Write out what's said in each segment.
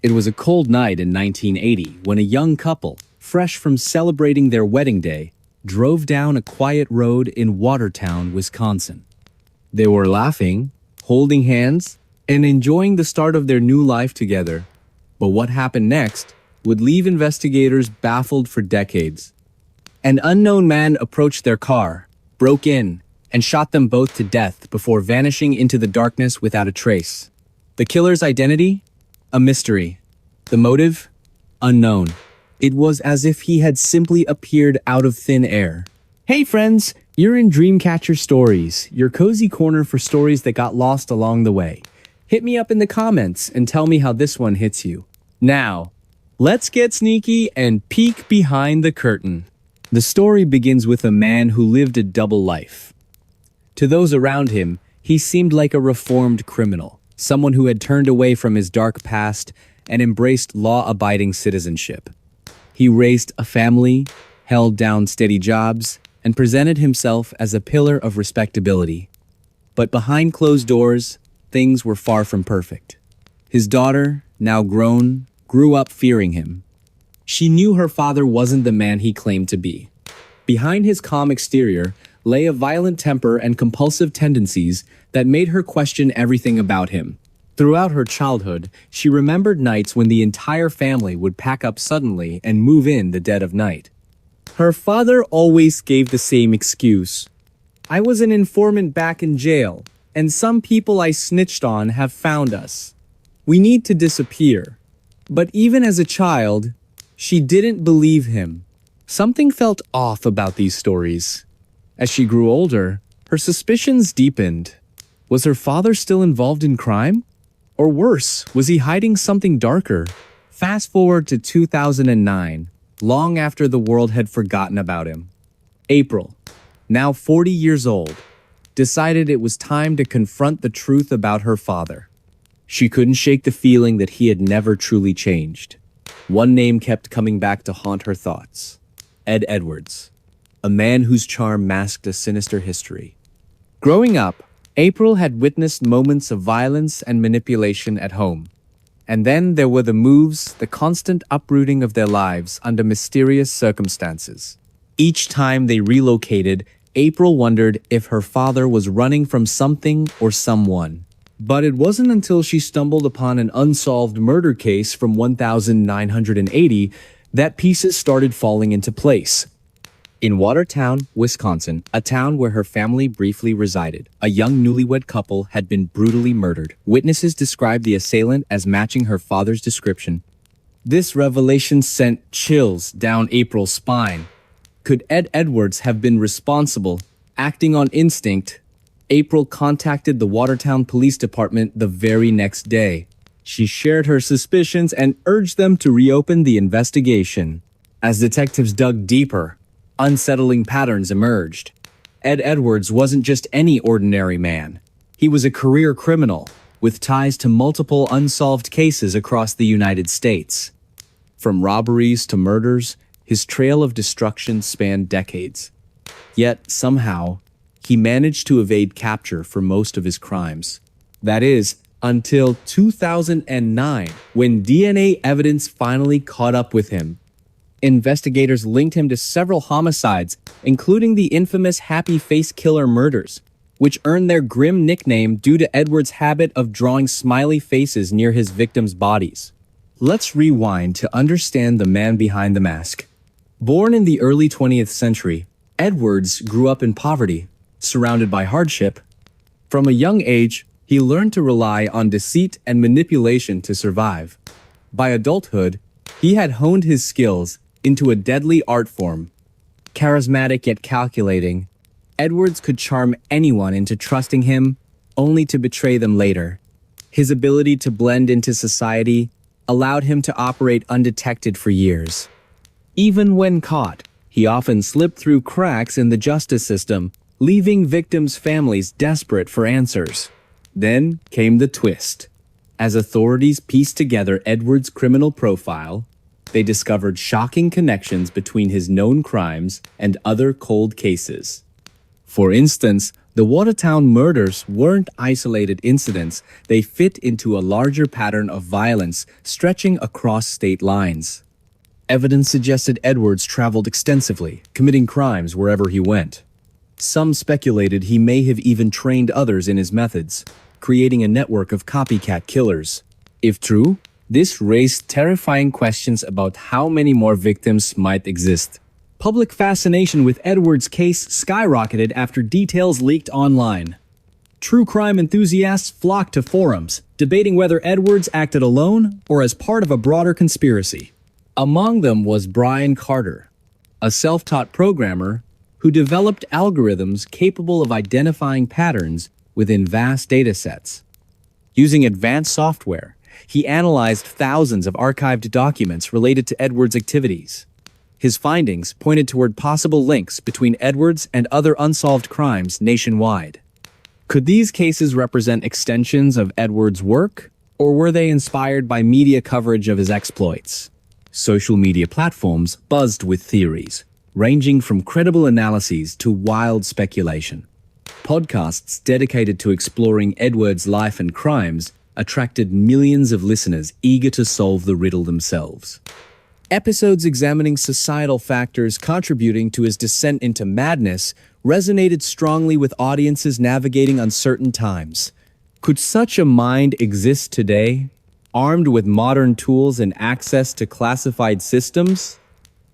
It was a cold night in 1980 when a young couple, fresh from celebrating their wedding day, drove down a quiet road in Watertown, Wisconsin. They were laughing, holding hands, and enjoying the start of their new life together. But what happened next would leave investigators baffled for decades. An unknown man approached their car, broke in, and shot them both to death before vanishing into the darkness without a trace. The killer's identity? A mystery. The motive? Unknown. It was as if he had simply appeared out of thin air. Hey friends, you're in Dreamcatcher Stories, your cozy corner for stories that got lost along the way. Hit me up in the comments and tell me how this one hits you. Now, let's get sneaky and peek behind the curtain. The story begins with a man who lived a double life. To those around him, he seemed like a reformed criminal, someone who had turned away from his dark past and embraced law-abiding citizenship. He raised a family, held down steady jobs, and presented himself as a pillar of respectability. But behind closed doors, things were far from perfect. His daughter, now grown, grew up fearing him. She knew her father wasn't the man he claimed to be. Behind his calm exterior lay a violent temper and compulsive tendencies that made her question everything about him. Throughout her childhood, she remembered nights when the entire family would pack up suddenly and move in the dead of night. Her father always gave the same excuse. I was an informant back in jail, and some people I snitched on have found us. We need to disappear. But even as a child, she didn't believe him. Something felt off about these stories. As she grew older, her suspicions deepened. Was her father still involved in crime? Or worse, was he hiding something darker? Fast forward to 2009, long after the world had forgotten about him. April, now 40 years old, decided it was time to confront the truth about her father. She couldn't shake the feeling that he had never truly changed. One name kept coming back to haunt her thoughts. Ed Edwards, a man whose charm masked a sinister history. Growing up, April had witnessed moments of violence and manipulation at home. And then there were the moves, the constant uprooting of their lives under mysterious circumstances. Each time they relocated, April wondered if her father was running from something or someone. But it wasn't until she stumbled upon an unsolved murder case from 1980 that pieces started falling into place. In Watertown, Wisconsin, a town where her family briefly resided, a young newlywed couple had been brutally murdered. Witnesses described the assailant as matching her father's description. This revelation sent chills down April's spine. Could Ed Edwards have been responsible? Acting on instinct, April contacted the Watertown Police Department the very next day. She shared her suspicions and urged them to reopen the investigation. As detectives dug deeper, unsettling patterns emerged. Ed Edwards wasn't just any ordinary man. He was a career criminal with ties to multiple unsolved cases across the United States. From robberies to murders, his trail of destruction spanned decades. Yet, somehow, he managed to evade capture for most of his crimes. That is, until 2009, when DNA evidence finally caught up with him. Investigators linked him to several homicides, including the infamous Happy Face Killer murders, which earned their grim nickname due to Edwards' habit of drawing smiley faces near his victims' bodies. Let's rewind to understand the man behind the mask. Born in the early 20th century, Edwards grew up in poverty, surrounded by hardship. From a young age, he learned to rely on deceit and manipulation to survive. By adulthood, he had honed his skills into a deadly art form. Charismatic yet calculating, Edwards could charm anyone into trusting him, only to betray them later. His ability to blend into society allowed him to operate undetected for years. Even when caught, he often slipped through cracks in the justice system, leaving victims' families desperate for answers. Then came the twist. As authorities pieced together Edwards' criminal profile, they discovered shocking connections between his known crimes and other cold cases. For instance, The Watertown murders weren't isolated incidents, they fit into a larger pattern of violence stretching across state lines. Evidence suggested Edwards traveled extensively, committing crimes wherever he went. Some speculated he may have even trained others in his methods, creating a network of copycat killers. If true, this raised terrifying questions about how many more victims might exist. Public fascination with Edwards' case skyrocketed after details leaked online. True crime enthusiasts flocked to forums, debating whether Edwards acted alone or as part of a broader conspiracy. Among them was Brian Carter, a self-taught programmer who developed algorithms capable of identifying patterns within vast datasets. Using advanced software, he analyzed thousands of archived documents related to Edwards' activities. His findings pointed toward possible links between Edwards and other unsolved crimes nationwide. Could these cases represent extensions of Edwards' work, or were they inspired by media coverage of his exploits? Social media platforms buzzed with theories, ranging from credible analyses to wild speculation. Podcasts dedicated to exploring Edwards' life and crimes attracted millions of listeners eager to solve the riddle themselves. Episodes examining societal factors contributing to his descent into madness resonated strongly with audiences navigating uncertain times. Could such a mind exist today, armed with modern tools and access to classified systems?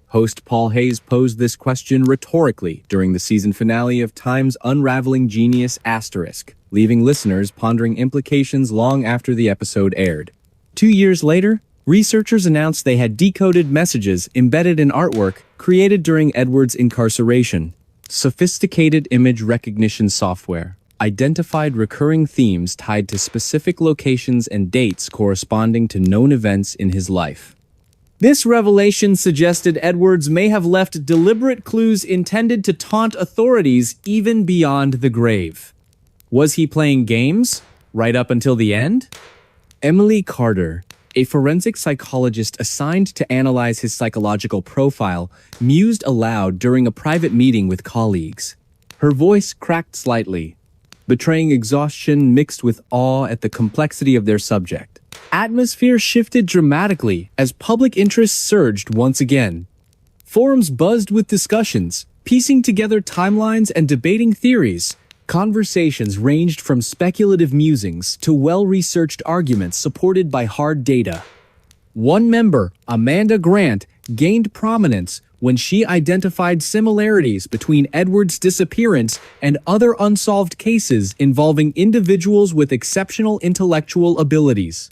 Host Paul Hayes posed this question rhetorically during the season finale of Time's Unraveling Genius *, leaving listeners pondering implications long after the episode aired. 2 years later, researchers announced they had decoded messages embedded in artwork created during Edwards' incarceration. Sophisticated image recognition software identified recurring themes tied to specific locations and dates corresponding to known events in his life. This revelation suggested Edwards may have left deliberate clues intended to taunt authorities even beyond the grave. Was he playing games right up until the end? Emily Carter, a forensic psychologist assigned to analyze his psychological profile, mused aloud during a private meeting with colleagues. Her voice cracked slightly, betraying exhaustion mixed with awe at the complexity of their subject. Atmosphere shifted dramatically as public interest surged once again. Forums buzzed with discussions, piecing together timelines and debating theories. Conversations ranged from speculative musings to well-researched arguments supported by hard data. One member, Amanda Grant, gained prominence when she identified similarities between Edwards' disappearance and other unsolved cases involving individuals with exceptional intellectual abilities.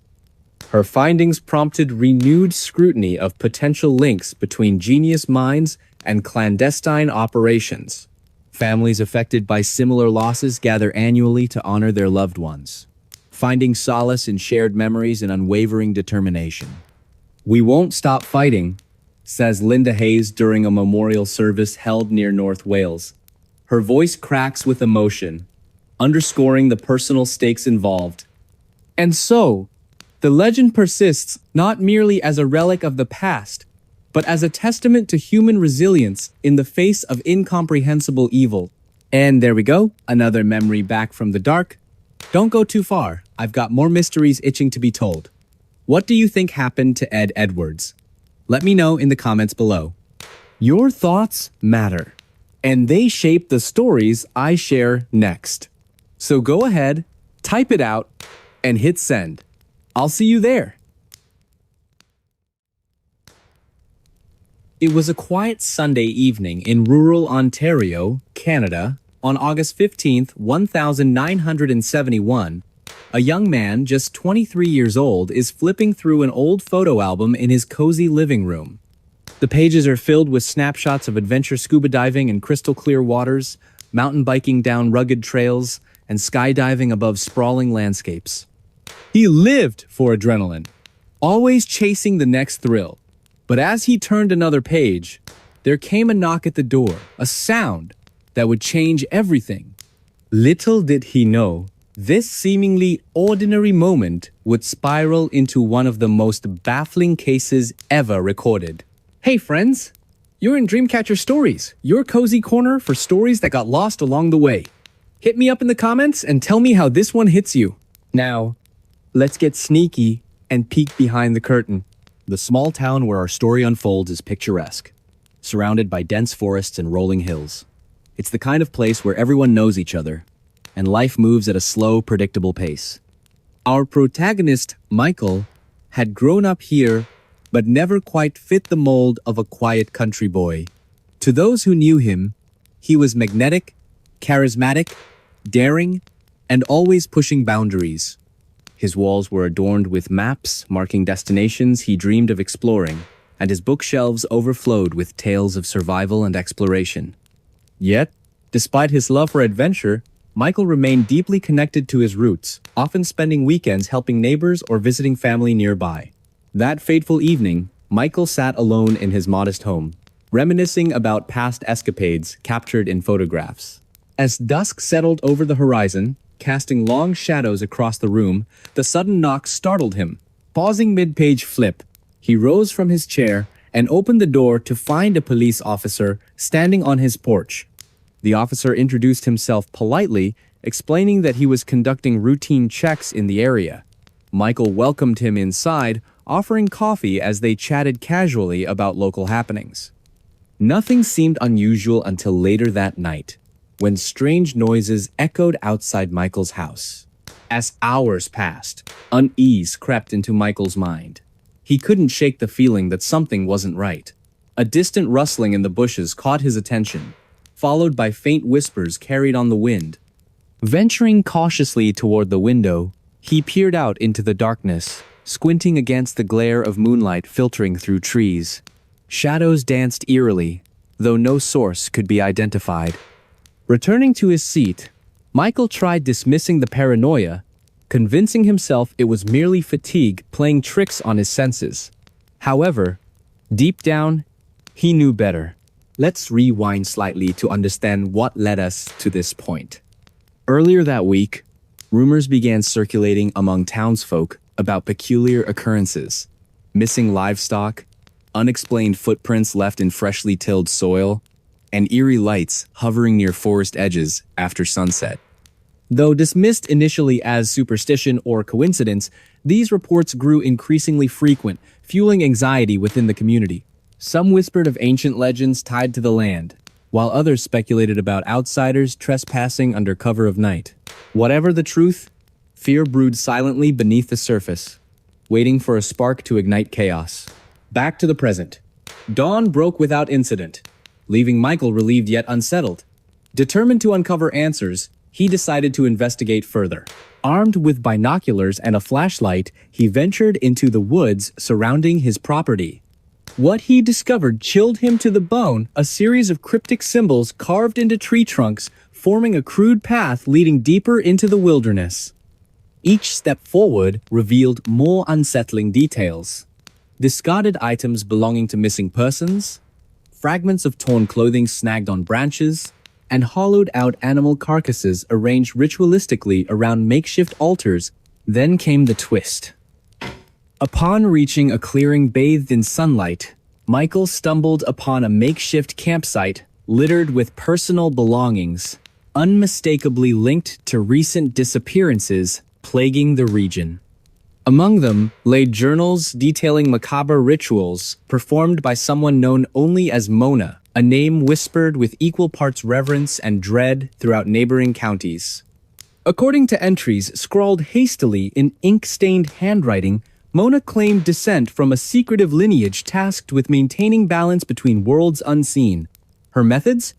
Her findings prompted renewed scrutiny of potential links between genius minds and clandestine operations. Families affected by similar losses gather annually to honor their loved ones, finding solace in shared memories and unwavering determination. "We won't stop fighting," says Linda Hayes during a memorial service held near North Wales. Her voice cracks with emotion, underscoring the personal stakes involved. And so, the legend persists not merely as a relic of the past, but as a testament to human resilience in the face of incomprehensible evil. And there we go, another memory back from the dark. Don't go too far, I've got more mysteries itching to be told. What do you think happened to Ed Edwards? Let me know in the comments below. Your thoughts matter, and they shape the stories I share next. So go ahead, type it out, and hit send. I'll see you there. It was a quiet Sunday evening in rural Ontario, Canada, on August 15th, 1971. A young man, just 23 years old, is flipping through an old photo album in his cozy living room. The pages are filled with snapshots of adventure scuba diving in crystal clear waters, mountain biking down rugged trails, and skydiving above sprawling landscapes. He lived for adrenaline, always chasing the next thrill. But as he turned another page, there came a knock at the door, a sound that would change everything. Little did he know, this seemingly ordinary moment would spiral into one of the most baffling cases ever recorded. Hey friends, you're in Dreamcatcher Stories, your cozy corner for stories that got lost along the way. Hit me up in the comments and tell me how this one hits you. Now, let's get sneaky and peek behind the curtain. The small town where our story unfolds is picturesque, surrounded by dense forests and rolling hills. It's the kind of place where everyone knows each other, and life moves at a slow, predictable pace. Our protagonist, Michael, had grown up here, but never quite fit the mold of a quiet country boy. To those who knew him, he was magnetic, charismatic, daring, and always pushing boundaries. His walls were adorned with maps marking destinations he dreamed of exploring, and his bookshelves overflowed with tales of survival and exploration. Yet, despite his love for adventure, Michael remained deeply connected to his roots, often spending weekends helping neighbors or visiting family nearby. That fateful evening, Michael sat alone in his modest home, reminiscing about past escapades captured in photographs. As dusk settled over the horizon, casting long shadows across the room, the sudden knock startled him. Pausing mid-page flip, he rose from his chair and opened the door to find a police officer standing on his porch. The officer introduced himself politely, explaining that he was conducting routine checks in the area. Michael welcomed him inside, offering coffee as they chatted casually about local happenings. Nothing seemed unusual until later that night, when strange noises echoed outside Michael's house. As hours passed, unease crept into Michael's mind. He couldn't shake the feeling that something wasn't right. A distant rustling in the bushes caught his attention, followed by faint whispers carried on the wind. Venturing cautiously toward the window, he peered out into the darkness, squinting against the glare of moonlight filtering through trees. Shadows danced eerily, though no source could be identified. Returning to his seat, Michael tried dismissing the paranoia, convincing himself it was merely fatigue playing tricks on his senses. However, deep down, he knew better. Let's rewind slightly to understand what led us to this point. Earlier that week, rumors began circulating among townsfolk about peculiar occurrences: missing livestock, unexplained footprints left in freshly tilled soil, and eerie lights hovering near forest edges after sunset. Though dismissed initially as superstition or coincidence, these reports grew increasingly frequent, fueling anxiety within the community. Some whispered of ancient legends tied to the land, while others speculated about outsiders trespassing under cover of night. Whatever the truth, fear brewed silently beneath the surface, waiting for a spark to ignite chaos. Back to the present. Dawn broke without incident, leaving Michael relieved yet unsettled. Determined to uncover answers, he decided to investigate further. Armed with binoculars and a flashlight, he ventured into the woods surrounding his property. What he discovered chilled him to the bone: a series of cryptic symbols carved into tree trunks, forming a crude path leading deeper into the wilderness. Each step forward revealed more unsettling details. Discarded items belonging to missing persons, fragments of torn clothing snagged on branches, and hollowed-out animal carcasses arranged ritualistically around makeshift altars. Then came the twist. Upon reaching a clearing bathed in sunlight, Michael stumbled upon a makeshift campsite littered with personal belongings, unmistakably linked to recent disappearances plaguing the region. Among them lay journals detailing macabre rituals performed by someone known only as Mona, a name whispered with equal parts reverence and dread throughout neighboring counties. According to entries scrawled hastily in ink-stained handwriting, Mona claimed descent from a secretive lineage tasked with maintaining balance between worlds unseen. Her methods?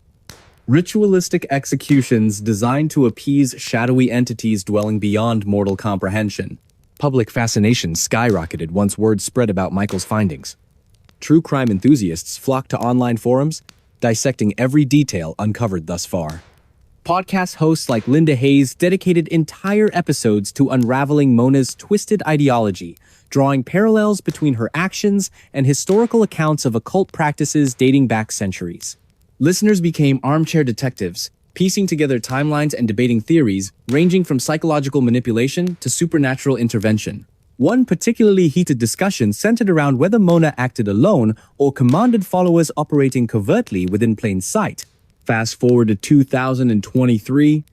Ritualistic executions designed to appease shadowy entities dwelling beyond mortal comprehension. Public fascination skyrocketed once word spread about Michael's findings. True crime enthusiasts flocked to online forums, dissecting every detail uncovered thus far. Podcast hosts like Linda Hayes dedicated entire episodes to unraveling Mona's twisted ideology, drawing parallels between her actions and historical accounts of occult practices dating back centuries. Listeners became armchair detectives, piecing together timelines and debating theories ranging from psychological manipulation to supernatural intervention. One particularly heated discussion centered around whether Mona acted alone or commanded followers operating covertly within plain sight. Fast forward to 2023,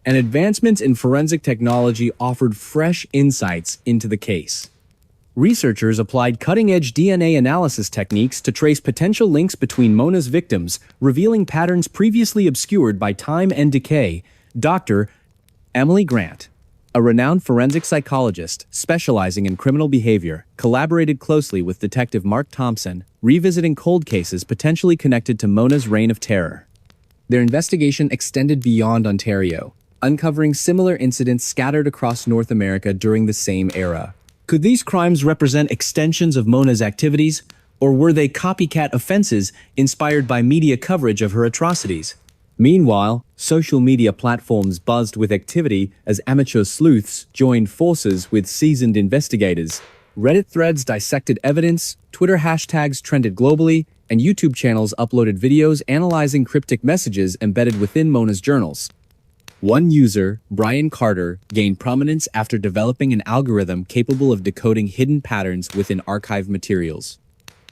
and advancements in forensic technology offered fresh insights into the case. Researchers applied cutting-edge DNA analysis techniques to trace potential links between Mona's victims, revealing patterns previously obscured by time and decay. Dr. Emily Grant, a renowned forensic psychologist specializing in criminal behavior, collaborated closely with Detective Mark Thompson, revisiting cold cases potentially connected to Mona's reign of terror. Their investigation extended beyond Ontario, uncovering similar incidents scattered across North America during the same era. Could these crimes represent extensions of Mona's activities, or were they copycat offenses inspired by media coverage of her atrocities? Meanwhile, social media platforms buzzed with activity as amateur sleuths joined forces with seasoned investigators. Reddit threads dissected evidence, Twitter hashtags trended globally, and YouTube channels uploaded videos analyzing cryptic messages embedded within Mona's journals. One user, Brian Carter, gained prominence after developing an algorithm capable of decoding hidden patterns within archive materials.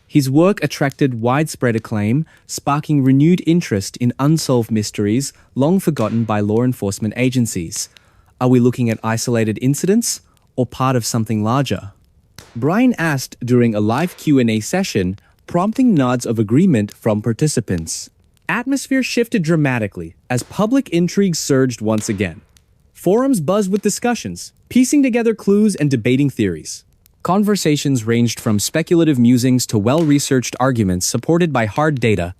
His work attracted widespread acclaim, sparking renewed interest in unsolved mysteries long forgotten by law enforcement agencies. Are we looking at isolated incidents or part of something larger? Brian asked during a live Q&A session, prompting nods of agreement from participants. Atmosphere shifted dramatically as public intrigue surged once again. Forums buzzed with discussions, piecing together clues and debating theories. Conversations ranged from speculative musings to well-researched arguments supported by hard data.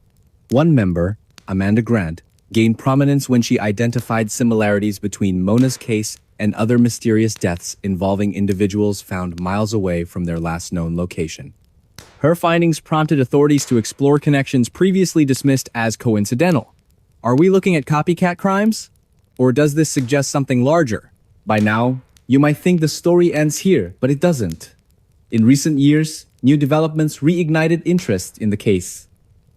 One member, Amanda Grant, gained prominence when she identified similarities between Mona's case and other mysterious deaths involving individuals found miles away from their last known location. Her findings prompted authorities to explore connections previously dismissed as coincidental. Are we looking at copycat crimes? Or does this suggest something larger? By now, you might think the story ends here, but it doesn't. In recent years, new developments reignited interest in the case.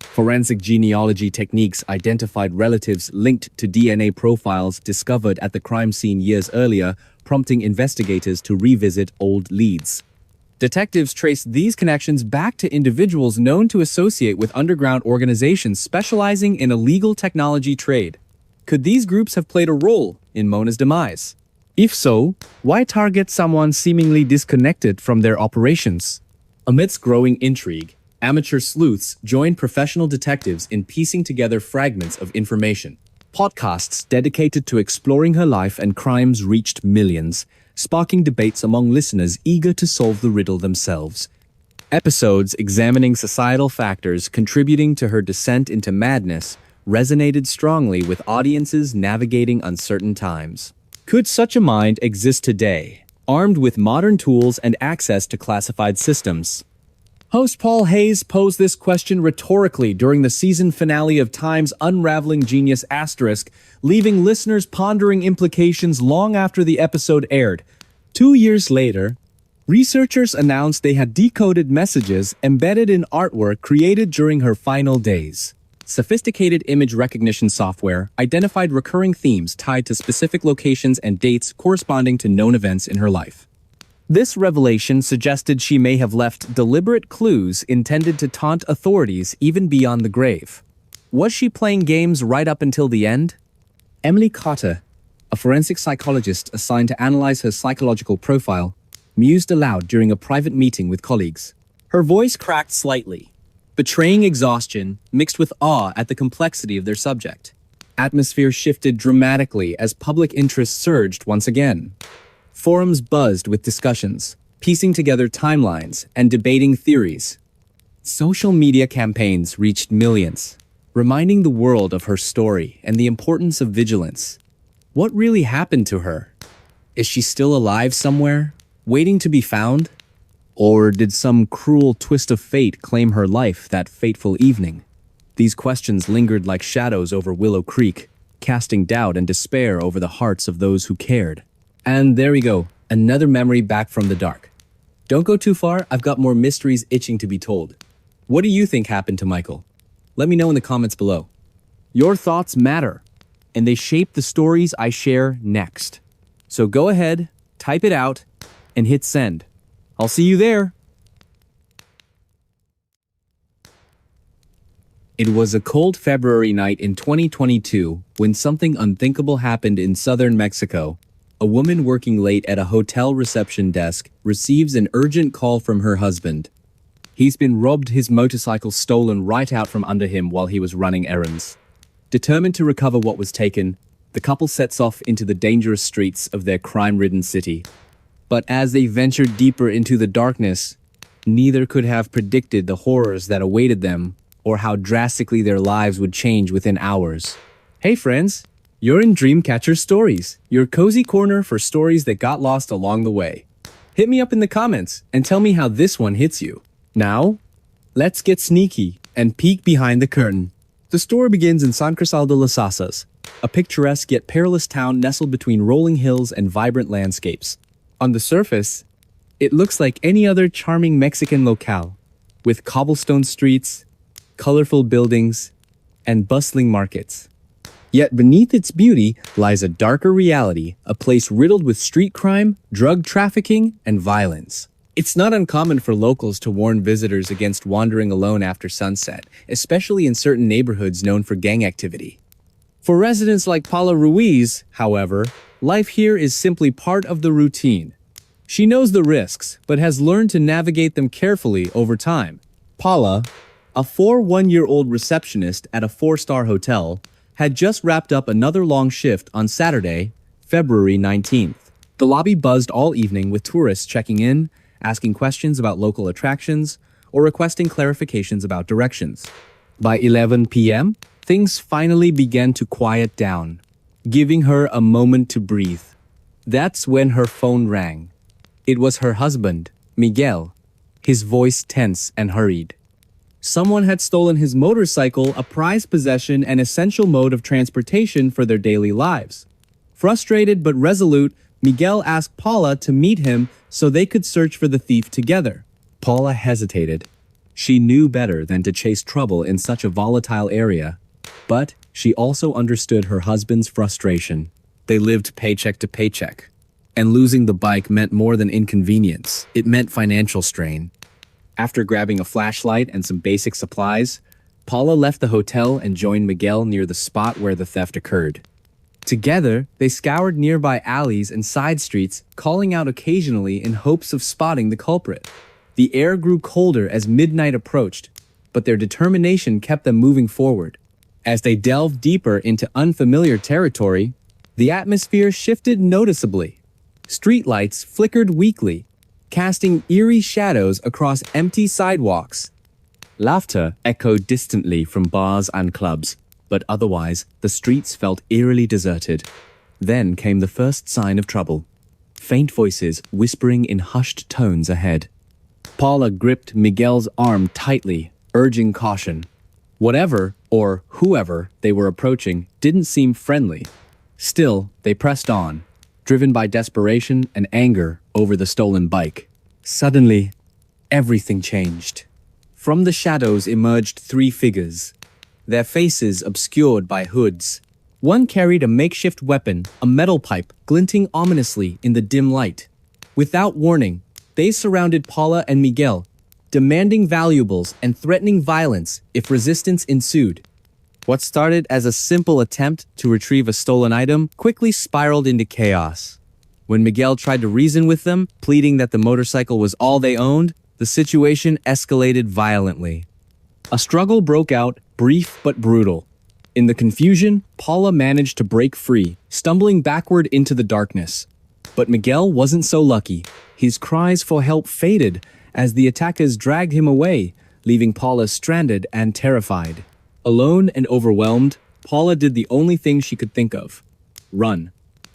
Forensic genealogy techniques identified relatives linked to DNA profiles discovered at the crime scene years earlier, prompting investigators to revisit old leads. Detectives traced these connections back to individuals known to associate with underground organizations specializing in illegal technology trade. Could these groups have played a role in Mona's demise? If so, why target someone seemingly disconnected from their operations? Amidst growing intrigue, amateur sleuths joined professional detectives in piecing together fragments of information. Podcasts dedicated to exploring her life and crimes reached millions, sparking debates among listeners eager to solve the riddle themselves. Episodes examining societal factors contributing to her descent into madness resonated strongly with audiences navigating uncertain times. Could such a mind exist today, armed with modern tools and access to classified systems? Host Paul Hayes posed this question rhetorically during the season finale of Time's Unraveling Genius *, leaving listeners pondering implications long after the episode aired. 2 years later, researchers announced they had decoded messages embedded in artwork created during her final days. Sophisticated image recognition software identified recurring themes tied to specific locations and dates corresponding to known events in her life. This revelation suggested she may have left deliberate clues intended to taunt authorities even beyond the grave. Was she playing games right up until the end? Emily Cotter, a forensic psychologist assigned to analyze her psychological profile, mused aloud during a private meeting with colleagues. Her voice cracked slightly, betraying exhaustion mixed with awe at the complexity of their subject. Atmosphere shifted dramatically as public interest surged once again. Forums buzzed with discussions, piecing together timelines and debating theories. Social media campaigns reached millions, reminding the world of her story and the importance of vigilance. What really happened to her? Is she still alive somewhere, waiting to be found? Or did some cruel twist of fate claim her life that fateful evening? These questions lingered like shadows over Willow Creek, casting doubt and despair over the hearts of those who cared. And there we go, another memory back from the dark. Don't go too far, I've got more mysteries itching to be told. What do you think happened to Michael? Let me know in the comments below. Your thoughts matter, and they shape the stories I share next. So go ahead, type it out, and hit send. I'll see you there. It was a cold February night in 2022 when something unthinkable happened in southern Mexico. A woman working late at a hotel reception desk receives an urgent call from her husband. He's been robbed, his motorcycle stolen right out from under him while he was running errands. Determined to recover what was taken, the couple sets off into the dangerous streets of their crime-ridden city. But as they ventured deeper into the darkness, neither could have predicted the horrors that awaited them or how drastically their lives would change within hours. Hey friends, you're in Dreamcatcher Stories, your cozy corner for stories that got lost along the way. Hit me up in the comments and tell me how this one hits you. Now, let's get sneaky and peek behind the curtain. The story begins in San Cristal de las Casas, a picturesque yet perilous town nestled between rolling hills and vibrant landscapes. On the surface, it looks like any other charming Mexican locale, with cobblestone streets, colorful buildings, and bustling markets. Yet beneath its beauty lies a darker reality, a place riddled with street crime, drug trafficking, and violence. It's not uncommon for locals to warn visitors against wandering alone after sunset, especially in certain neighborhoods known for gang activity. For residents like Paula Ruiz, however, life here is simply part of the routine. She knows the risks, but has learned to navigate them carefully over time. Paula, a 41-year-old receptionist at a 4-star hotel, had just wrapped up another long shift on Saturday, February 19th. The lobby buzzed all evening with tourists checking in, asking questions about local attractions, or requesting clarifications about directions. By 11 p.m., things finally began to quiet down, giving her a moment to breathe. That's when her phone rang. It was her husband, Miguel, his voice tense and hurried. Someone had stolen his motorcycle, a prized possession and essential mode of transportation for their daily lives. Frustrated but resolute, Miguel asked Paula to meet him so they could search for the thief together. Paula hesitated. She knew better than to chase trouble in such a volatile area, but she also understood her husband's frustration. They lived paycheck to paycheck, and losing the bike meant more than inconvenience. It meant financial strain. After grabbing a flashlight and some basic supplies, Paula left the hotel and joined Miguel near the spot where the theft occurred. Together, they scoured nearby alleys and side streets, calling out occasionally in hopes of spotting the culprit. The air grew colder as midnight approached, but their determination kept them moving forward. As they delved deeper into unfamiliar territory, the atmosphere shifted noticeably. Streetlights flickered weakly, casting eerie shadows across empty sidewalks. Laughter echoed distantly from bars and clubs, but otherwise, the streets felt eerily deserted. Then came the first sign of trouble. Faint voices whispering in hushed tones ahead. Paula gripped Miguel's arm tightly, urging caution. Whatever, or whoever, they were approaching didn't seem friendly. Still, they pressed on, driven by desperation and anger over the stolen bike. Suddenly, everything changed. From the shadows emerged 3 figures, their faces obscured by hoods. One carried a makeshift weapon, a metal pipe, glinting ominously in the dim light. Without warning, they surrounded Paula and Miguel, demanding valuables and threatening violence if resistance ensued. What started as a simple attempt to retrieve a stolen item quickly spiraled into chaos. When Miguel tried to reason with them, pleading that the motorcycle was all they owned, the situation escalated violently. A struggle broke out, brief but brutal. In the confusion, Paula managed to break free, stumbling backward into the darkness. But Miguel wasn't so lucky. His cries for help faded as the attackers dragged him away, leaving Paula stranded and terrified. Alone and overwhelmed, Paula did the only thing she could think of: run.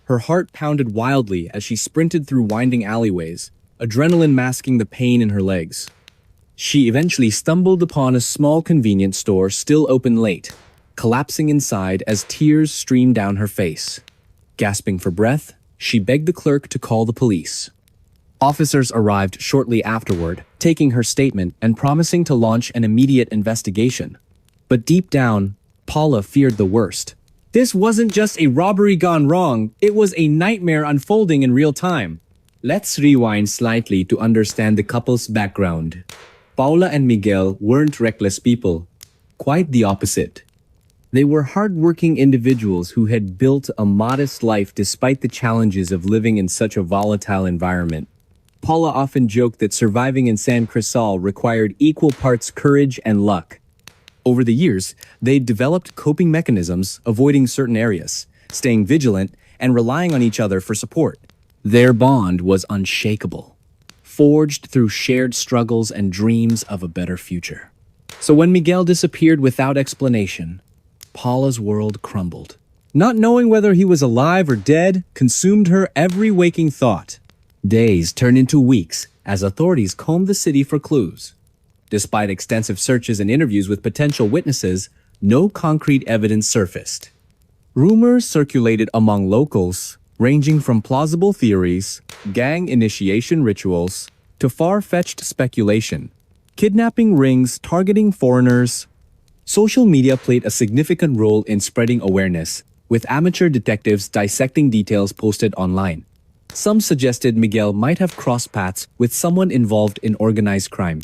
Her heart pounded wildly as she sprinted through winding alleyways, adrenaline masking the pain in her legs. She eventually stumbled upon a small convenience store still open late, collapsing inside as tears streamed down her face. Gasping for breath, she begged the clerk to call the police. Officers arrived shortly afterward, taking her statement and promising to launch an immediate investigation. But deep down, Paula feared the worst. This wasn't just a robbery gone wrong, it was a nightmare unfolding in real time. Let's rewind slightly to understand the couple's background. Paula and Miguel weren't reckless people. Quite the opposite. They were hardworking individuals who had built a modest life despite the challenges of living in such a volatile environment. Paula often joked that surviving in San Crisol required equal parts courage and luck. Over the years, they developed coping mechanisms, avoiding certain areas, staying vigilant, and relying on each other for support. Their bond was unshakable, forged through shared struggles and dreams of a better future. So when Miguel disappeared without explanation, Paula's world crumbled. Not knowing whether he was alive or dead consumed her every waking thought. Days turned into weeks as authorities combed the city for clues. Despite extensive searches and interviews with potential witnesses, no concrete evidence surfaced. Rumors circulated among locals, ranging from plausible theories, gang initiation rituals, to far-fetched speculation. Kidnapping rings targeting foreigners. Social media played a significant role in spreading awareness, with amateur detectives dissecting details posted online. Some suggested Miguel might have crossed paths with someone involved in organized crime.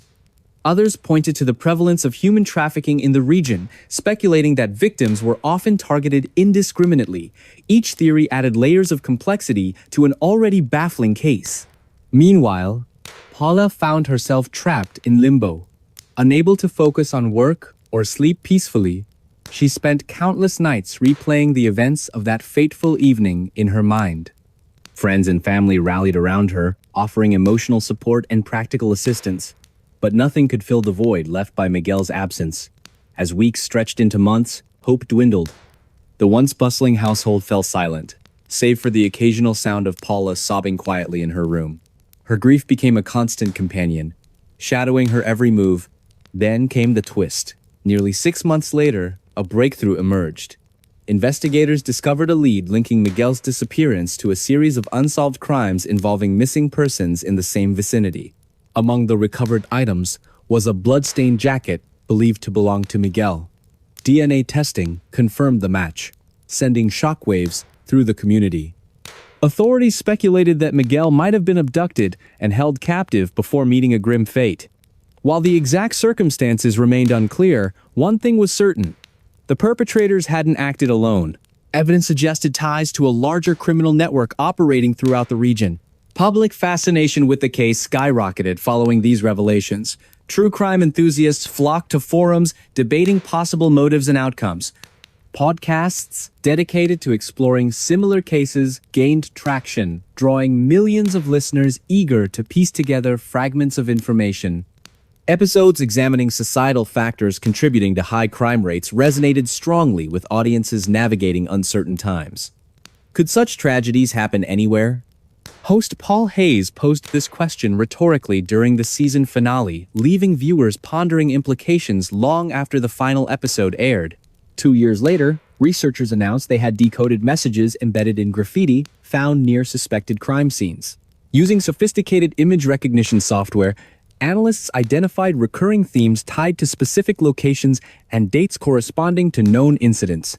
Others pointed to the prevalence of human trafficking in the region, speculating that victims were often targeted indiscriminately. Each theory added layers of complexity to an already baffling case. Meanwhile, Paula found herself trapped in limbo. Unable to focus on work or sleep peacefully, she spent countless nights replaying the events of that fateful evening in her mind. Friends and family rallied around her, offering emotional support and practical assistance. But nothing could fill the void left by Miguel's absence. As weeks stretched into months, hope dwindled. The once bustling household fell silent, save for the occasional sound of Paula sobbing quietly in her room. Her grief became a constant companion, shadowing her every move. Then came the twist. Nearly 6 months later, a breakthrough emerged. Investigators discovered a lead linking Miguel's disappearance to a series of unsolved crimes involving missing persons in the same vicinity. Among the recovered items was a blood-stained jacket believed to belong to Miguel. DNA testing confirmed the match, sending shockwaves through the community. Authorities speculated that Miguel might have been abducted and held captive before meeting a grim fate. While the exact circumstances remained unclear, one thing was certain. The perpetrators hadn't acted alone. Evidence suggested ties to a larger criminal network operating throughout the region. Public fascination with the case skyrocketed following these revelations. True crime enthusiasts flocked to forums debating possible motives and outcomes. Podcasts dedicated to exploring similar cases gained traction, drawing millions of listeners eager to piece together fragments of information. Episodes examining societal factors contributing to high crime rates resonated strongly with audiences navigating uncertain times. Could such tragedies happen anywhere? Host Paul Hayes posed this question rhetorically during the season finale, leaving viewers pondering implications long after the final episode aired. 2 years later, researchers announced they had decoded messages embedded in graffiti found near suspected crime scenes. Using sophisticated image recognition software, analysts identified recurring themes tied to specific locations and dates corresponding to known incidents.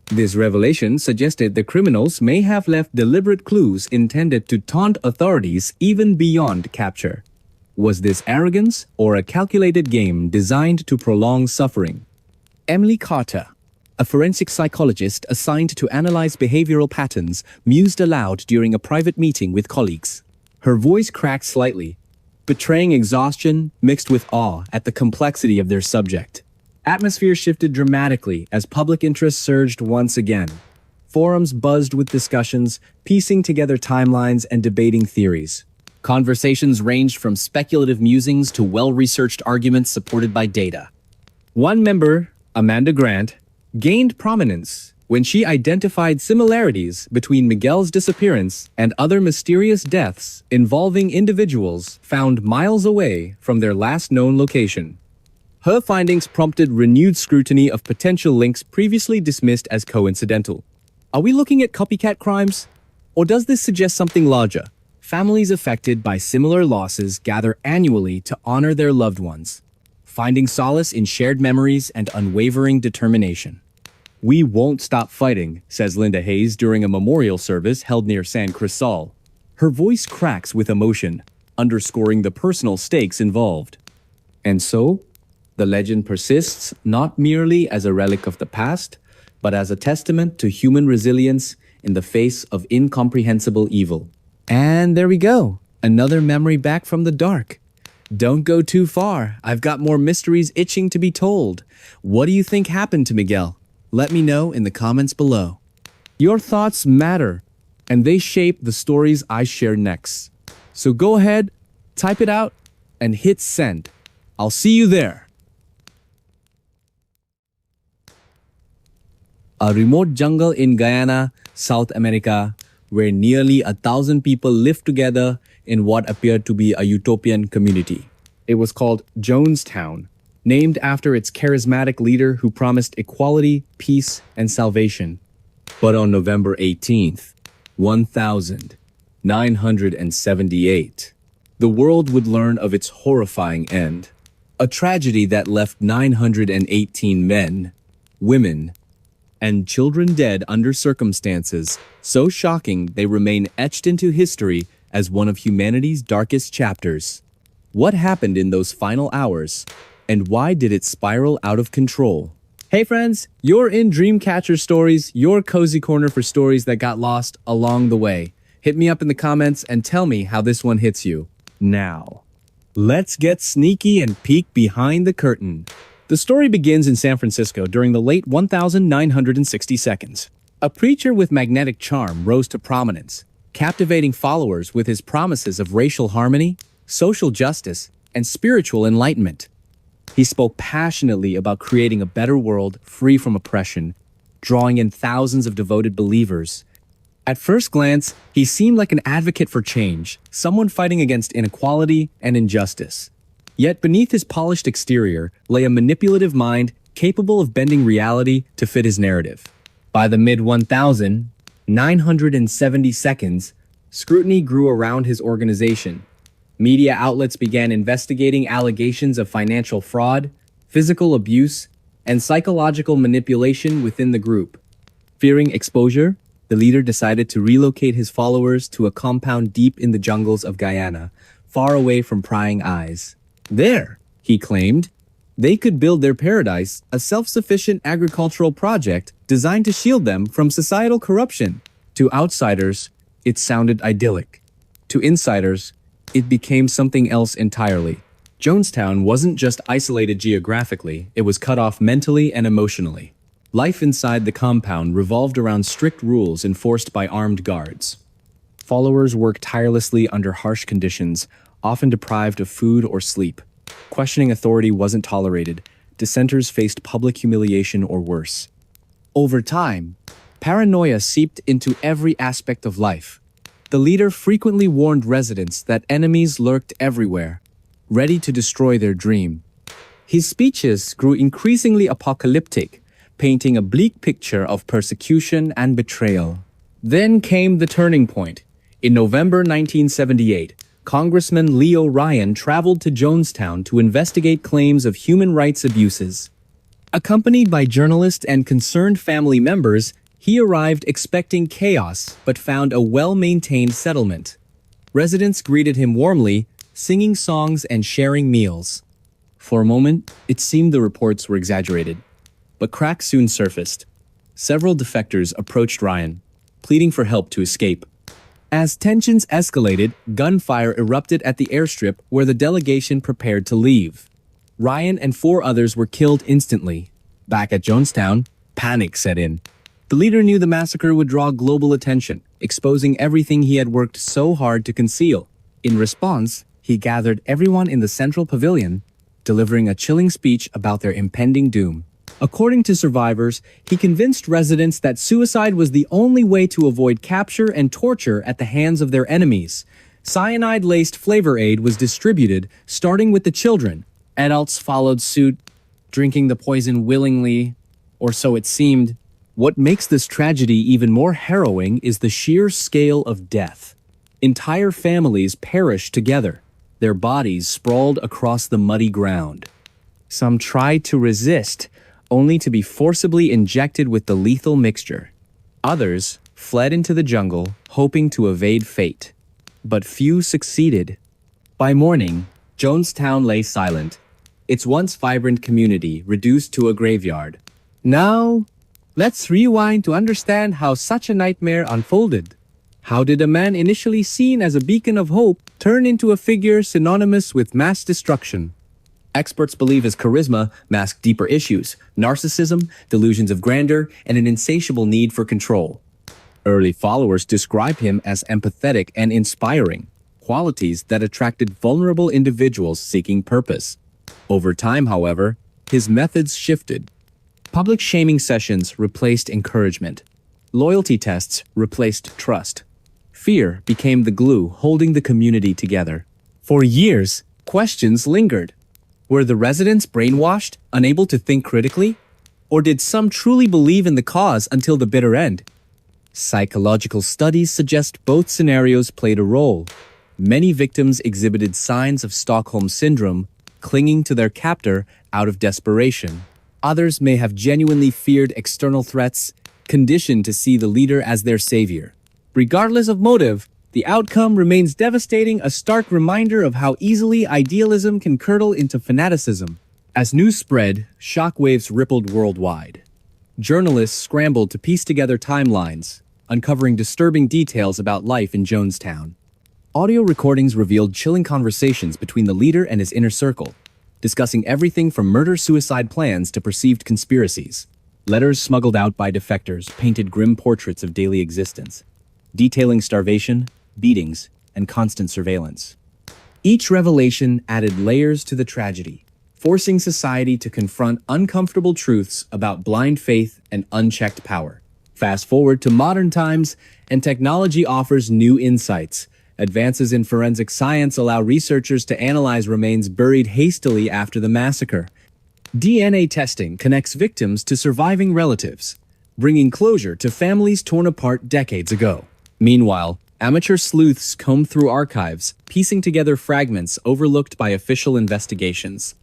This revelation suggested the criminals may have left deliberate clues intended to taunt authorities even beyond capture. Was this arrogance or a calculated game designed to prolong suffering? Emily Carter, a forensic psychologist assigned to analyze behavioral patterns, mused aloud during a private meeting with colleagues. Her voice cracked slightly, betraying exhaustion mixed with awe at the complexity of their subject. Atmosphere shifted dramatically as public interest surged once again. Forums buzzed with discussions, piecing together timelines and debating theories. Conversations ranged from speculative musings to well-researched arguments supported by data. One member, Amanda Grant, gained prominence when she identified similarities between Miguel's disappearance and other mysterious deaths involving individuals found miles away from their last known location. Her findings prompted renewed scrutiny of potential links previously dismissed as coincidental. Are we looking at copycat crimes? Or does this suggest something larger? Families affected by similar losses gather annually to honor their loved ones, finding solace in shared memories and unwavering determination. "We won't stop fighting," says Linda Hayes during a memorial service held near San Crisol. Her voice cracks with emotion, underscoring the personal stakes involved. And so, The legend persists not merely as a relic of the past, but as a testament to human resilience in the face of incomprehensible evil. And there we go, another memory back from the dark. Don't go too far, I've got more mysteries itching to be told. What do you think happened to Miguel? Let me know in the comments below. Your thoughts matter, and they shape the stories I share next. So go ahead, type it out, and hit send. I'll see you there. A remote jungle in Guyana, South America, where nearly 1,000 people lived together in what appeared to be a utopian community. It was called Jonestown, named after its charismatic leader who promised equality, peace, and salvation. But on November 18th, 1978, the world would learn of its horrifying end. A tragedy that left 918 men, women, and children dead under circumstances so shocking they remain etched into history as one of humanity's darkest chapters. What happened in those final hours, and why did it spiral out of control? Hey friends, you're in Dreamcatcher Stories, your cozy corner for stories that got lost along the way. Hit me up in the comments and tell me how this one hits you. Now, let's get sneaky and peek behind the curtain. The story begins in San Francisco during the late 1960s. A preacher with magnetic charm rose to prominence, captivating followers with his promises of racial harmony, social justice, and spiritual enlightenment. He spoke passionately about creating a better world free from oppression, drawing in thousands of devoted believers. At first glance, he seemed like an advocate for change, someone fighting against inequality and injustice. Yet beneath his polished exterior lay a manipulative mind capable of bending reality to fit his narrative. By the mid-1970s, scrutiny grew around his organization. Media outlets began investigating allegations of financial fraud, physical abuse, and psychological manipulation within the group. Fearing exposure, the leader decided to relocate his followers to a compound deep in the jungles of Guyana, far away from prying eyes. There, he claimed, they could build their paradise, a self-sufficient agricultural project designed to shield them from societal corruption. To outsiders, it sounded idyllic. To insiders, it became something else entirely. Jonestown wasn't just isolated geographically, it was cut off mentally and emotionally. Life inside the compound revolved around strict rules enforced by armed guards. Followers worked tirelessly under harsh conditions, often deprived of food or sleep. Questioning authority wasn't tolerated. Dissenters faced public humiliation or worse. Over time, paranoia seeped into every aspect of life. The leader frequently warned residents that enemies lurked everywhere, ready to destroy their dream. His speeches grew increasingly apocalyptic, painting a bleak picture of persecution and betrayal. Then came the turning point. In November 1978, Congressman Leo Ryan traveled to Jonestown to investigate claims of human rights abuses. Accompanied by journalists and concerned family members, he arrived expecting chaos but found a well-maintained settlement. Residents greeted him warmly, singing songs and sharing meals. For a moment, it seemed the reports were exaggerated, but cracks soon surfaced. Several defectors approached Ryan, pleading for help to escape. As tensions escalated, gunfire erupted at the airstrip where the delegation prepared to leave. Ryan and 4 others were killed instantly. Back at Jonestown, panic set in. The leader knew the massacre would draw global attention, exposing everything he had worked so hard to conceal. In response, he gathered everyone in the central pavilion, delivering a chilling speech about their impending doom. According to survivors, he convinced residents that suicide was the only way to avoid capture and torture at the hands of their enemies. Cyanide-laced flavor aid was distributed, starting with the children. Adults followed suit, drinking the poison willingly, or so it seemed. What makes this tragedy even more harrowing is the sheer scale of death. Entire families perished together, their bodies sprawled across the muddy ground. Some tried to resist, only to be forcibly injected with the lethal mixture. Others fled into the jungle, hoping to evade fate. But few succeeded. By morning, Jonestown lay silent. its once vibrant community reduced to a graveyard. Now, let's rewind to understand how such a nightmare unfolded. How did a man initially seen as a beacon of hope turn into a figure synonymous with mass destruction? Experts believe his charisma masked deeper issues: narcissism, delusions of grandeur, and an insatiable need for control. Early followers described him as empathetic and inspiring, qualities that attracted vulnerable individuals seeking purpose. Over time, however, his methods shifted. Public shaming sessions replaced encouragement. Loyalty tests replaced trust. Fear became the glue holding the community together. For years, questions lingered. Were the residents brainwashed, unable to think critically? Or did some truly believe in the cause until the bitter end? Psychological studies suggest both scenarios played a role. Many victims exhibited signs of Stockholm Syndrome, clinging to their captor out of desperation. Others may have genuinely feared external threats, conditioned to see the leader as their savior. Regardless of motive, the outcome remains devastating, a stark reminder of how easily idealism can curdle into fanaticism. As news spread, shockwaves rippled worldwide. Journalists scrambled to piece together timelines, uncovering disturbing details about life in Jonestown. Audio recordings revealed chilling conversations between the leader and his inner circle, discussing everything from murder-suicide plans to perceived conspiracies. Letters smuggled out by defectors painted grim portraits of daily existence, detailing starvation, beatings, and constant surveillance. Each revelation added layers to the tragedy, forcing society to confront uncomfortable truths about blind faith and unchecked power. Fast forward to modern times, and technology offers new insights. Advances in forensic science allow researchers to analyze remains buried hastily after the massacre. DNA testing connects victims to surviving relatives, bringing closure to families torn apart decades ago. Meanwhile, amateur sleuths comb through archives, piecing together fragments overlooked by official investigations.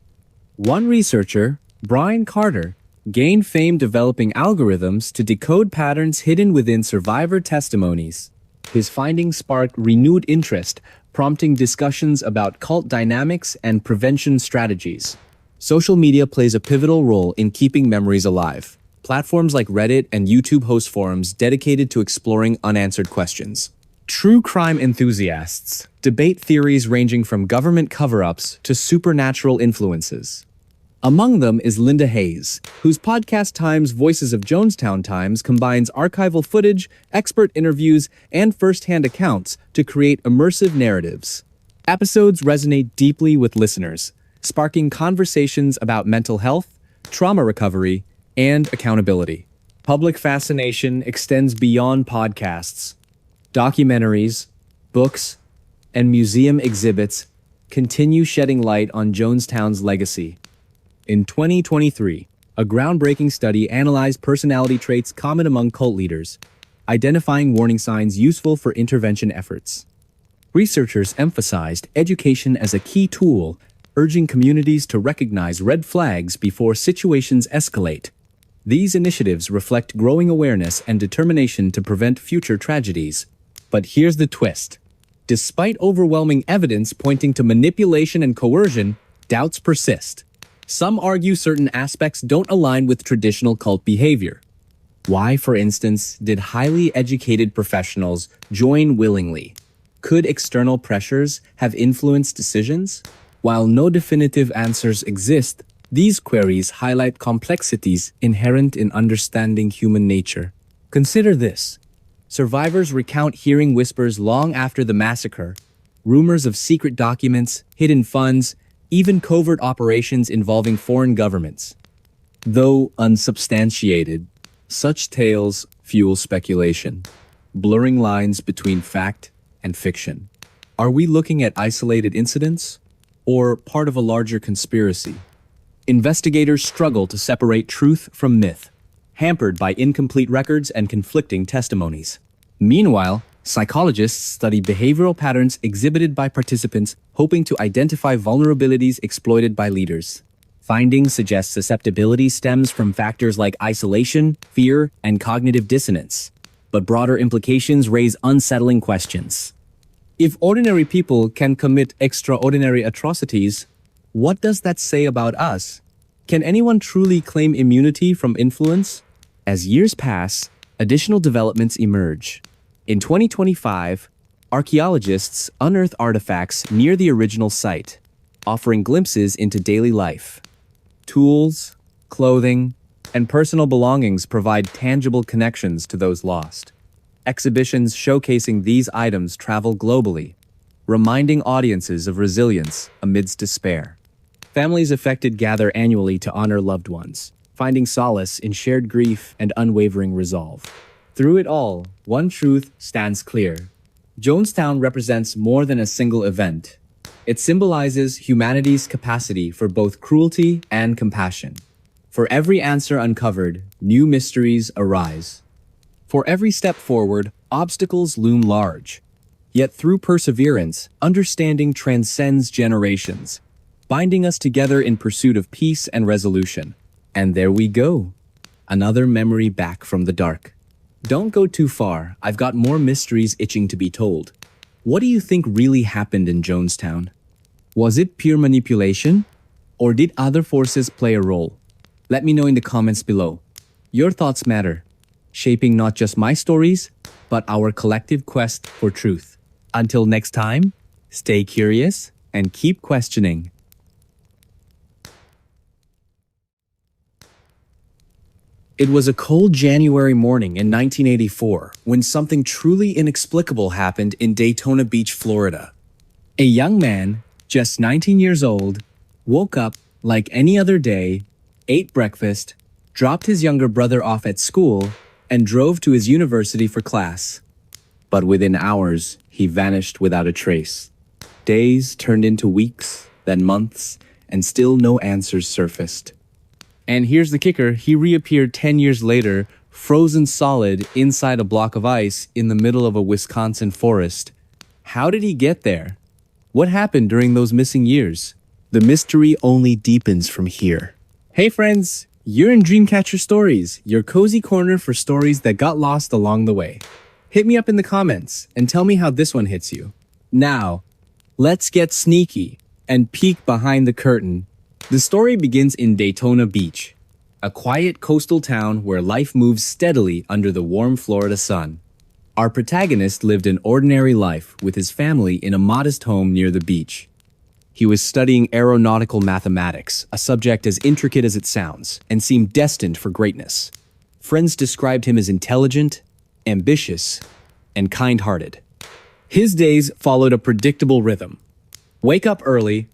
One researcher, Brian Carter, gained fame developing algorithms to decode patterns hidden within survivor testimonies. His findings sparked renewed interest, prompting discussions about cult dynamics and prevention strategies. Social media plays a pivotal role in keeping memories alive. Platforms like Reddit and YouTube host forums dedicated to exploring unanswered questions. True crime enthusiasts debate theories ranging from government cover-ups to supernatural influences. Among them is Linda Hayes, whose podcast Times Voices of Jonestown Times combines archival footage, expert interviews, and first-hand accounts to create immersive narratives. Episodes resonate deeply with listeners, sparking conversations about mental health, trauma recovery, and accountability. Public fascination extends beyond podcasts. Documentaries, books, and museum exhibits continue shedding light on Jonestown's legacy. In 2023, a groundbreaking study analyzed personality traits common among cult leaders, identifying warning signs useful for intervention efforts. Researchers emphasized education as a key tool, urging communities to recognize red flags before situations escalate. These initiatives reflect growing awareness and determination to prevent future tragedies. But here's the twist. Despite overwhelming evidence pointing to manipulation and coercion, doubts persist. Some argue certain aspects don't align with traditional cult behavior. Why, for instance, did highly educated professionals join willingly? Could external pressures have influenced decisions? While no definitive answers exist, these queries highlight complexities inherent in understanding human nature. Consider this. Survivors recount hearing whispers long after the massacre, rumors of secret documents, hidden funds, even covert operations involving foreign governments. Though unsubstantiated, such tales fuel speculation, blurring lines between fact and fiction. Are we looking at isolated incidents or part of a larger conspiracy? Investigators struggle to separate truth from myth, hampered by incomplete records and conflicting testimonies. Meanwhile, psychologists study behavioral patterns exhibited by participants, hoping to identify vulnerabilities exploited by leaders. Findings suggest susceptibility stems from factors like isolation, fear, and cognitive dissonance. But broader implications raise unsettling questions. If ordinary people can commit extraordinary atrocities, What does that say about us? Can anyone truly claim immunity from influence? As years pass, additional developments emerge. In 2025, archaeologists unearth artifacts near the original site, offering glimpses into daily life. Tools, clothing, and personal belongings provide tangible connections to those lost. Exhibitions showcasing these items travel globally, reminding audiences of resilience amidst despair. Families affected gather annually to honor loved ones, finding solace in shared grief and unwavering resolve. Through it all, one truth stands clear. Jonestown represents more than a single event. It symbolizes humanity's capacity for both cruelty and compassion. For every answer uncovered, new mysteries arise. For every step forward, obstacles loom large. Yet through perseverance, understanding transcends generations, binding us together in pursuit of peace and resolution. And there we go. Another memory back from the dark. Don't go too far, I've got more mysteries itching to be told. What do you think really happened in Jonestown? Was it pure manipulation? Or did other forces play a role? Let me know in the comments below. Your thoughts matter, shaping not just my stories, but our collective quest for truth. Until next time, stay curious and keep questioning. It was a cold January morning in 1984 when something truly inexplicable happened in Daytona Beach, Florida. A young man, just 19 years old, woke up like any other day, ate breakfast, dropped his younger brother off at school, and drove to his university for class. But within hours, he vanished without a trace. Days turned into weeks, then months, and still no answers surfaced. And here's the kicker, he reappeared 10 years later, frozen solid inside a block of ice in the middle of a Wisconsin forest. How did he get there? What happened during those missing years? The mystery only deepens from here. Hey friends, you're in Dreamcatcher Stories, your cozy corner for stories that got lost along the way. Hit me up in the comments and tell me how this one hits you. Now, let's get sneaky and peek behind the curtain. The story begins in Daytona Beach, a quiet coastal town where life moves steadily under the warm Florida sun. Our protagonist lived an ordinary life with his family in a modest home near the beach. He was studying aeronautical mathematics, a subject as intricate as it sounds, and seemed destined for greatness. Friends described him as intelligent, ambitious, and kind-hearted. His days followed a predictable rhythm. Wake up early,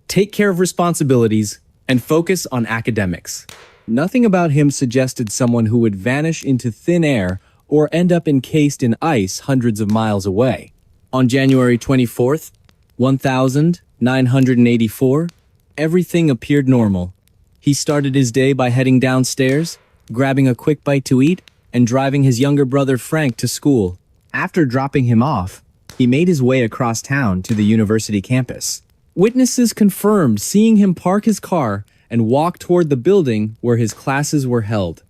take care of responsibilities, and focus on academics. Nothing about him suggested someone who would vanish into thin air or end up encased in ice hundreds of miles away. On January 24th, 1984, everything appeared normal. He started his day by heading downstairs, grabbing a quick bite to eat, and driving his younger brother Frank to school. After dropping him off, he made his way across town to the university campus. Witnesses confirmed seeing him park his car and walk toward the building where his classes were held.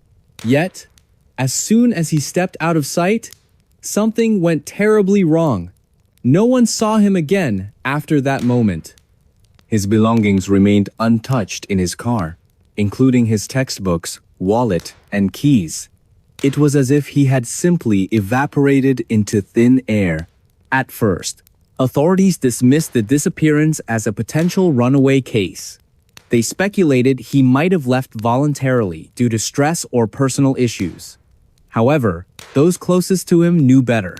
Yet, as soon as he stepped out of sight, something went terribly wrong. No one saw him again after that moment. His belongings remained untouched in his car, including his textbooks, wallet, and keys. It was as if he had simply evaporated into thin air. At first, authorities dismissed the disappearance as a potential runaway case. They speculated he might have left voluntarily due to stress or personal issues. However, those closest to him knew better.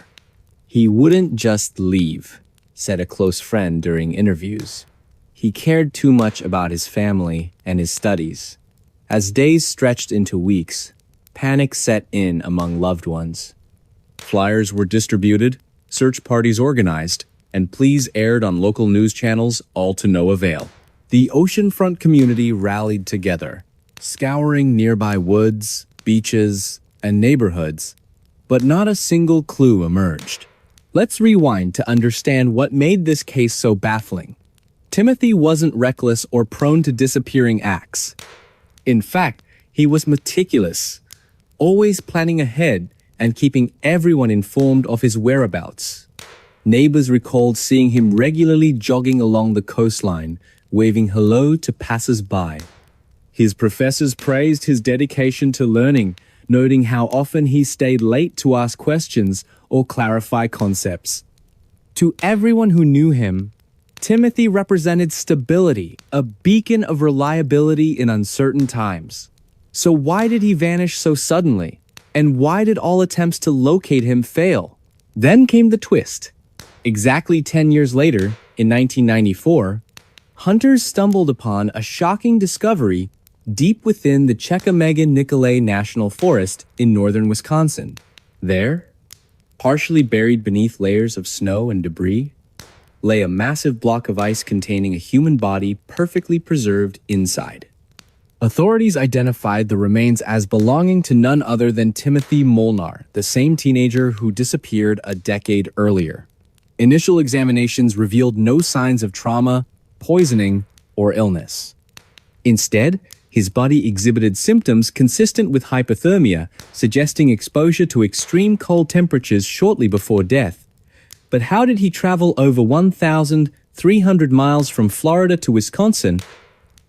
He wouldn't just leave, said a close friend during interviews. He cared too much about his family and his studies. As days stretched into weeks, panic set in among loved ones. Flyers were distributed, search parties organized, and pleas aired on local news channels, all to no avail. The oceanfront community rallied together, scouring nearby woods, beaches, and neighborhoods, but not a single clue emerged. Let's rewind to understand what made this case so baffling. Timothy wasn't reckless or prone to disappearing acts. In fact, he was meticulous, always planning ahead and keeping everyone informed of his whereabouts. Neighbors recalled seeing him regularly jogging along the coastline, waving hello to passers-by. His professors praised his dedication to learning, noting how often he stayed late to ask questions or clarify concepts. To everyone who knew him, Timothy represented stability, a beacon of reliability in uncertain times. So why did he vanish so suddenly? And why did all attempts to locate him fail? Then came the twist. Exactly 10 years later, in 1994, hunters stumbled upon a shocking discovery deep within the Chequamegon-Nicolet National Forest in northern Wisconsin. There, partially buried beneath layers of snow and debris, lay a massive block of ice containing a human body perfectly preserved inside. Authorities identified the remains as belonging to none other than Timothy Molnar, the same teenager who disappeared a decade earlier. Initial examinations revealed no signs of trauma, poisoning, or illness. Instead, his body exhibited symptoms consistent with hypothermia, suggesting exposure to extreme cold temperatures shortly before death. But how did he travel over 1,300 miles from Florida to Wisconsin?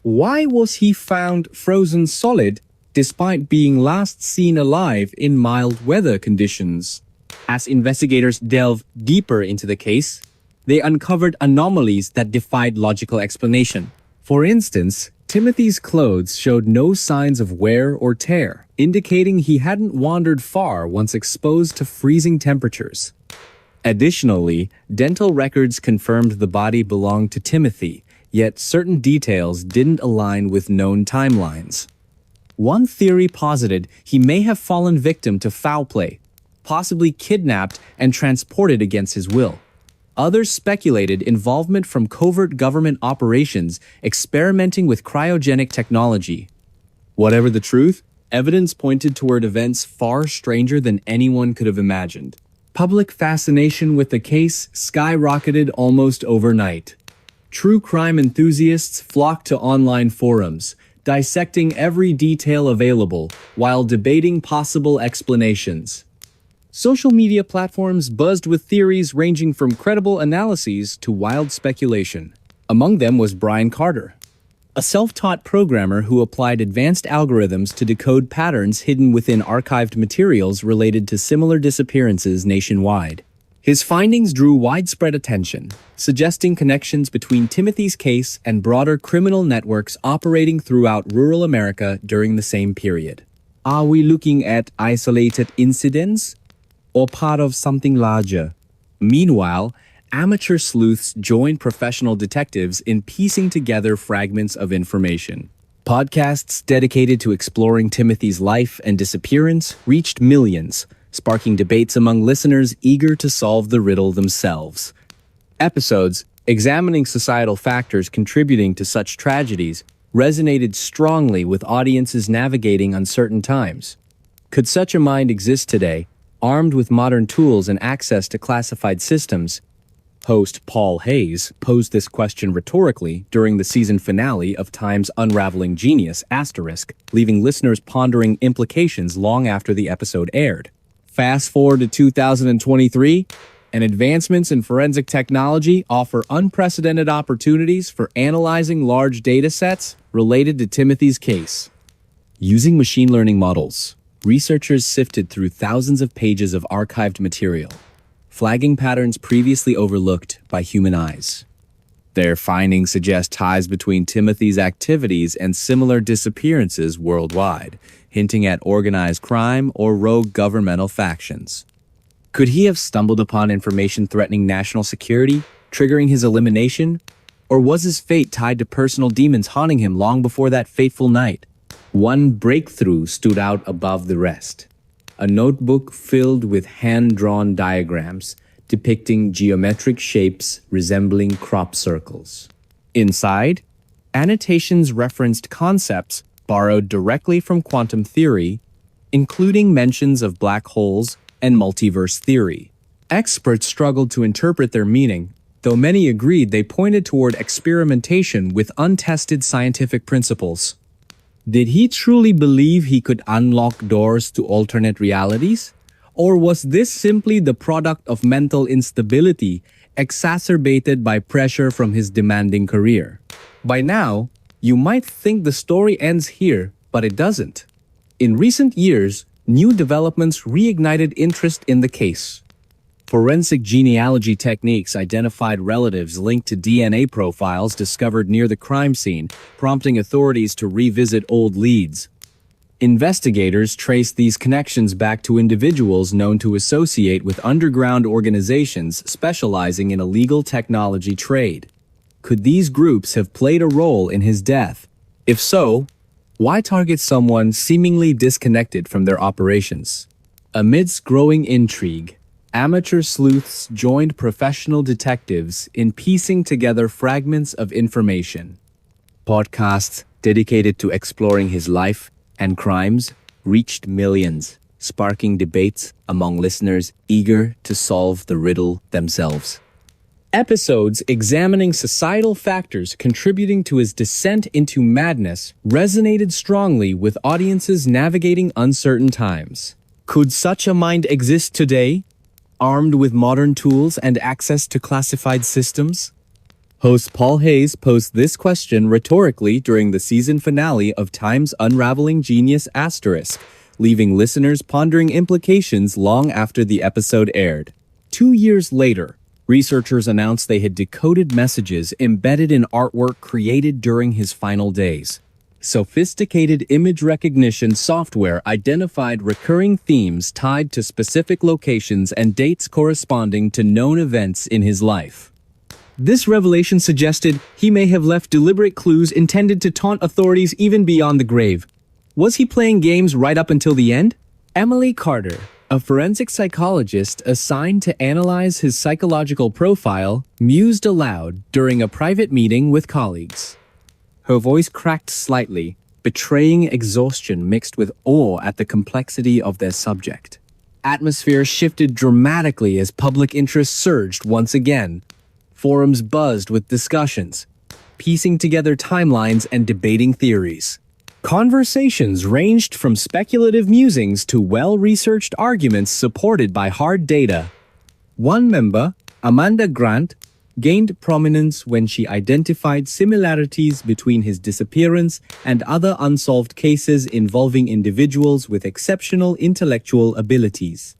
Why was he found frozen solid despite being last seen alive in mild weather conditions? As investigators delved deeper into the case, they uncovered anomalies that defied logical explanation. For instance, Timothy's clothes showed no signs of wear or tear, indicating he hadn't wandered far once exposed to freezing temperatures. Additionally, dental records confirmed the body belonged to Timothy, yet certain details didn't align with known timelines. One theory posited he may have fallen victim to foul play, possibly kidnapped and transported against his will. Others speculated involvement from covert government operations experimenting with cryogenic technology. Whatever the truth, evidence pointed toward events far stranger than anyone could have imagined. Public fascination with the case skyrocketed almost overnight. True crime enthusiasts flocked to online forums, dissecting every detail available while debating possible explanations. Social media platforms buzzed with theories ranging from credible analyses to wild speculation. Among them was Brian Carter, a self-taught programmer who applied advanced algorithms to decode patterns hidden within archived materials related to similar disappearances nationwide. His findings drew widespread attention, suggesting connections between Timothy's case and broader criminal networks operating throughout rural America during the same period. Are we looking at isolated incidents or part of something larger? Meanwhile, amateur sleuths joined professional detectives in piecing together fragments of information. Podcasts dedicated to exploring Timothy's life and disappearance reached millions, sparking debates among listeners eager to solve the riddle themselves. Episodes examining societal factors contributing to such tragedies resonated strongly with audiences navigating uncertain times. Could such a mind exist today, armed with modern tools and access to classified systems? Host Paul Hayes posed this question rhetorically during the season finale of Time's Unraveling Genius*, leaving listeners pondering implications long after the episode aired. Fast forward to 2023, and advancements in forensic technology offer unprecedented opportunities for analyzing large data sets related to Timothy's case. Using machine learning models, researchers sifted through thousands of pages of archived material, flagging patterns previously overlooked by human eyes. Their findings suggest ties between Timothy's activities and similar disappearances worldwide, hinting at organized crime or rogue governmental factions. Could he have stumbled upon information threatening national security, triggering his elimination? Or was his fate tied to personal demons haunting him long before that fateful night? One breakthrough stood out above the rest: a notebook filled with hand-drawn diagrams depicting geometric shapes resembling crop circles. Inside, annotations referenced concepts borrowed directly from quantum theory, including mentions of black holes and multiverse theory. Experts struggled to interpret their meaning, though many agreed they pointed toward experimentation with untested scientific principles. Did he truly believe he could unlock doors to alternate realities? Or was this simply the product of mental instability exacerbated by pressure from his demanding career? By now, you might think the story ends here, but it doesn't. In recent years, new developments reignited interest in the case. Forensic genealogy techniques identified relatives linked to DNA profiles discovered near the crime scene, prompting authorities to revisit old leads. Investigators traced these connections back to individuals known to associate with underground organizations specializing in illegal technology trade. Could these groups have played a role in his death? If so, why target someone seemingly disconnected from their operations? Amidst growing intrigue, amateur sleuths joined professional detectives in piecing together fragments of information. Podcasts dedicated to exploring his life and crimes reached millions, sparking debates among listeners eager to solve the riddle themselves. Episodes examining societal factors contributing to his descent into madness resonated strongly with audiences navigating uncertain times. Could such a mind exist today, armed with modern tools and access to classified systems? Host Paul Hayes posed this question rhetorically during the season finale of Time's Unraveling Genius *, leaving listeners pondering implications long after the episode aired. 2 years later, researchers announced they had decoded messages embedded in artwork created during his final days. Sophisticated image recognition software identified recurring themes tied to specific locations and dates corresponding to known events in his life. This revelation suggested he may have left deliberate clues intended to taunt authorities even beyond the grave. Was he playing games right up until the end? Emily Carter, a forensic psychologist assigned to analyze his psychological profile, mused aloud during a private meeting with colleagues. Her voice cracked slightly, betraying exhaustion mixed with awe at the complexity of their subject. Atmosphere shifted dramatically as public interest surged once again. Forums buzzed with discussions, piecing together timelines and debating theories. Conversations ranged from speculative musings to well-researched arguments supported by hard data. One member, Amanda Grant, gained prominence when she identified similarities between his disappearance and other unsolved cases involving individuals with exceptional intellectual abilities.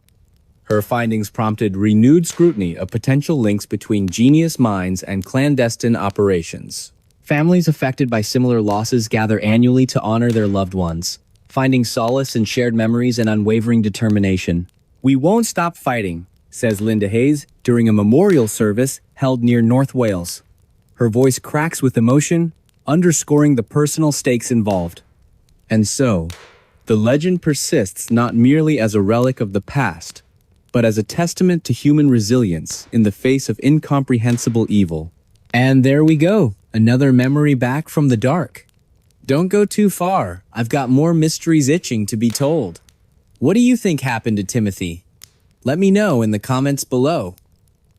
Her findings prompted renewed scrutiny of potential links between genius minds and clandestine operations. Families affected by similar losses gather annually to honor their loved ones, finding solace in shared memories and unwavering determination. "We won't stop fighting," says Linda Hayes during a memorial service held near North Wales. Her voice cracks with emotion, underscoring the personal stakes involved. And so, the legend persists not merely as a relic of the past, but as a testament to human resilience in the face of incomprehensible evil. And there we go, another memory back from the dark. Don't go too far, I've got more mysteries itching to be told. What do you think happened to Timothy? Let me know in the comments below.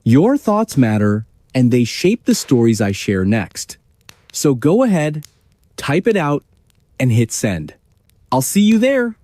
Your thoughts matter, and they shape the stories I share next. So go ahead, type it out, and hit send. I'll see you there.